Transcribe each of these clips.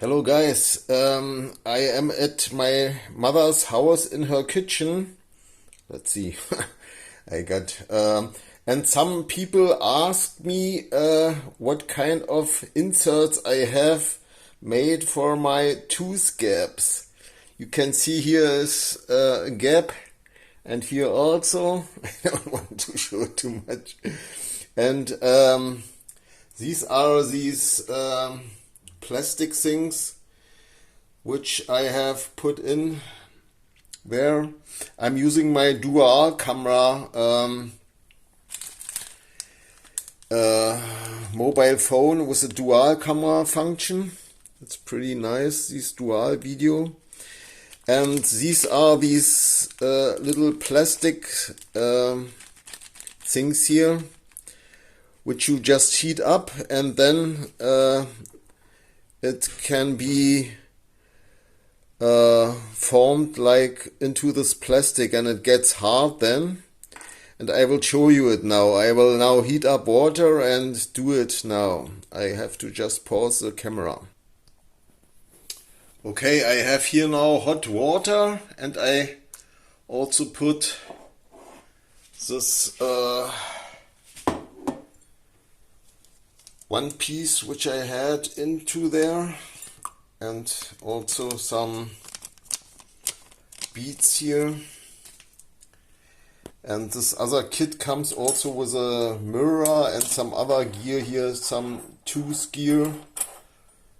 Hello guys, I am at my mother's house in her kitchen. Let's see, I got, and some people asked me what kind of inserts I have made for my tooth gaps. You can see here is a gap, and here also. I don't want to show too much. And these are these plastic things which I have put in there. I'm using my dual camera mobile phone with a dual camera function. It's pretty nice, this dual video. And these are these little plastic things here which you just heat up, and then it can be formed like into this plastic, and it gets hard then. And I will show you it now. I will now heat up water and do it now. I have to just pause the camera. Okay, I have here now hot water, and I also put this one piece which I had into there, and also some beads here. And this other kit comes also with a mirror and some other gear here, some tooth gear.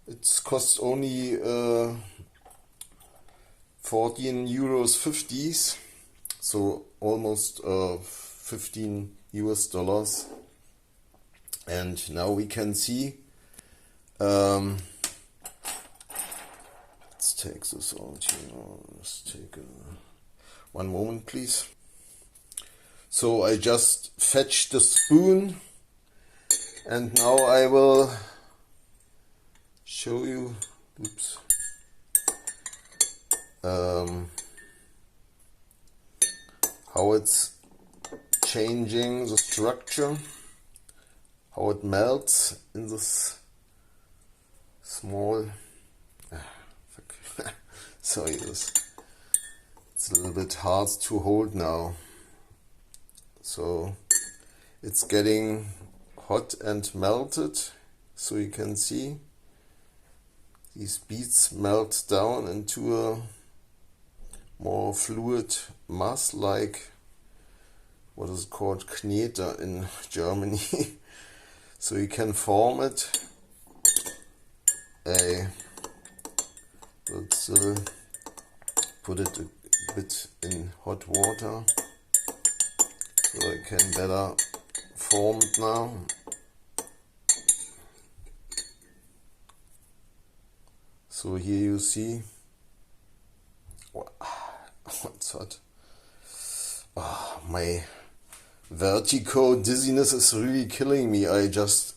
It costs only 14 €50, so almost 15 US dollars. And now we can see, let's take this out here. Let's take one moment, please. So I just fetched the spoon, and now I will show you, oops, how it's changing the structure, how it melts in this small, sorry, it's a little bit hard to hold now. So it's getting hot and melted, so you can see these beads melt down into a more fluid mass, like what is called Knete in Germany. So you can form it. I will still put it a bit in hot water so I can better form it now. So here you see, what's hot? Oh, my vertigo dizziness is really killing me. I just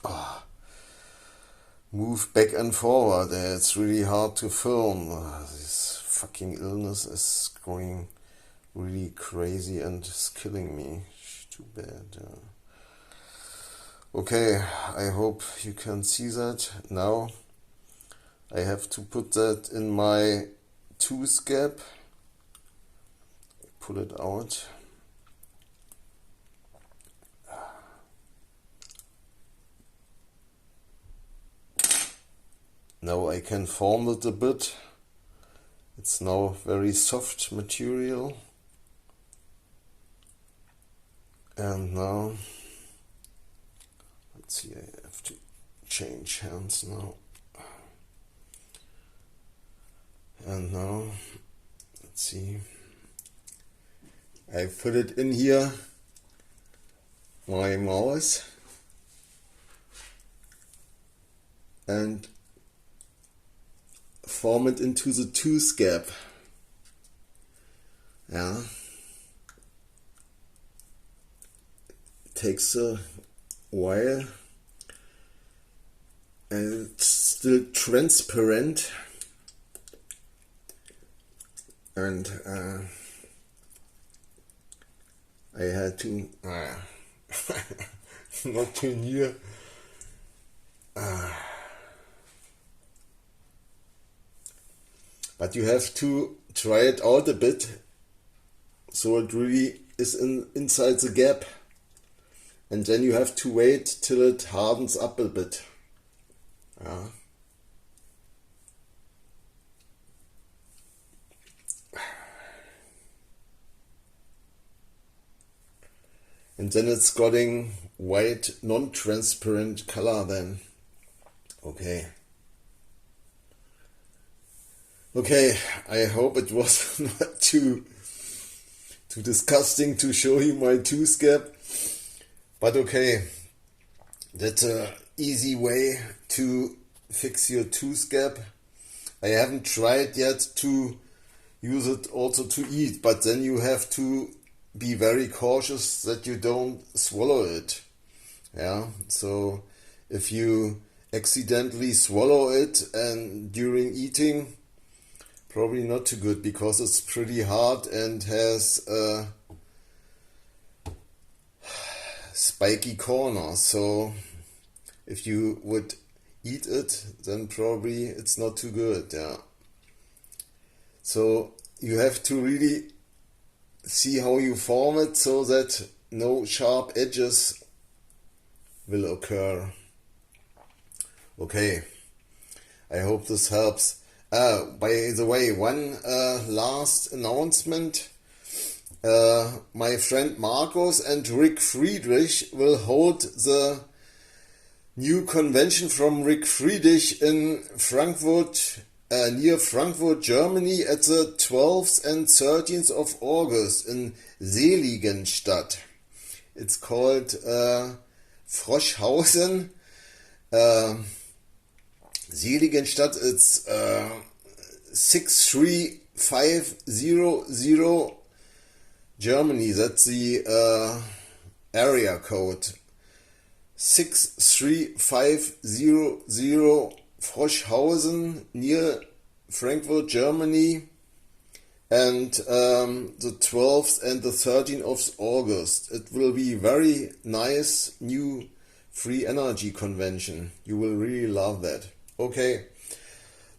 move back and forward. It's really hard to film. This fucking illness is going really crazy and it's killing me. Too bad. Okay, I hope you can see that. Now I have to put that in my tooth gap. Pull it out. Now I can form it a bit. It's now very soft material. And now, let's see, I have to change hands now. And now, let's see, I put it in here, my mouse, and form it into the tooth gap. Yeah. It takes a while, and it's still transparent. And I had to not too near But you have to try it out a bit so it really is inside the gap. And then you have to wait till it hardens up a bit. Yeah. And then it's getting white, non-transparent color then. Okay. Okay, I hope it was not too disgusting to show you my tooth gap. But okay, that's a easy way to fix your tooth gap. I haven't tried yet to use it also to eat, but then you have to be very cautious that you don't swallow it. Yeah, so if you accidentally swallow it and during eating, probably not too good because it's pretty hard and has a spiky corner. So if you would eat it, then probably it's not too good. Yeah. So you have to really see how you form it so that no sharp edges will occur. Okay, I hope this helps. By the way, one last announcement. My friend Markus and R.Friedrich will hold the new convention from R.Friedrich in Frankfurt, near Frankfurt, Germany, at the 12th and 13th of August in Seligenstadt. It's called Froschhausen. Seligenstadt, it's 63500 Germany. That's the area code. 63500 Froschhausen near Frankfurt, Germany, and the 12th and the 13th of August. It will be very nice new free energy convention. You will really love that. Okay,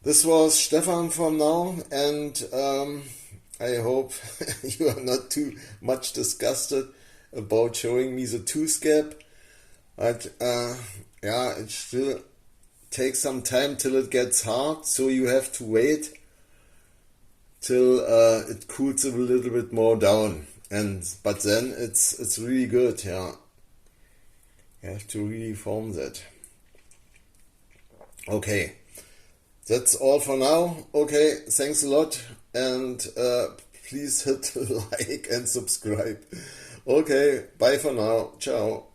this was Stefan from now, and I hope you are not too much disgusted about showing me the tooth gap. But yeah, it still takes some time till it gets hard, so you have to wait till it cools a little bit more down. But then it's really good. Yeah, you have to really form that. Okay, that's all for now. Okay, thanks a lot, and please hit like and subscribe. Okay, bye for now. Ciao.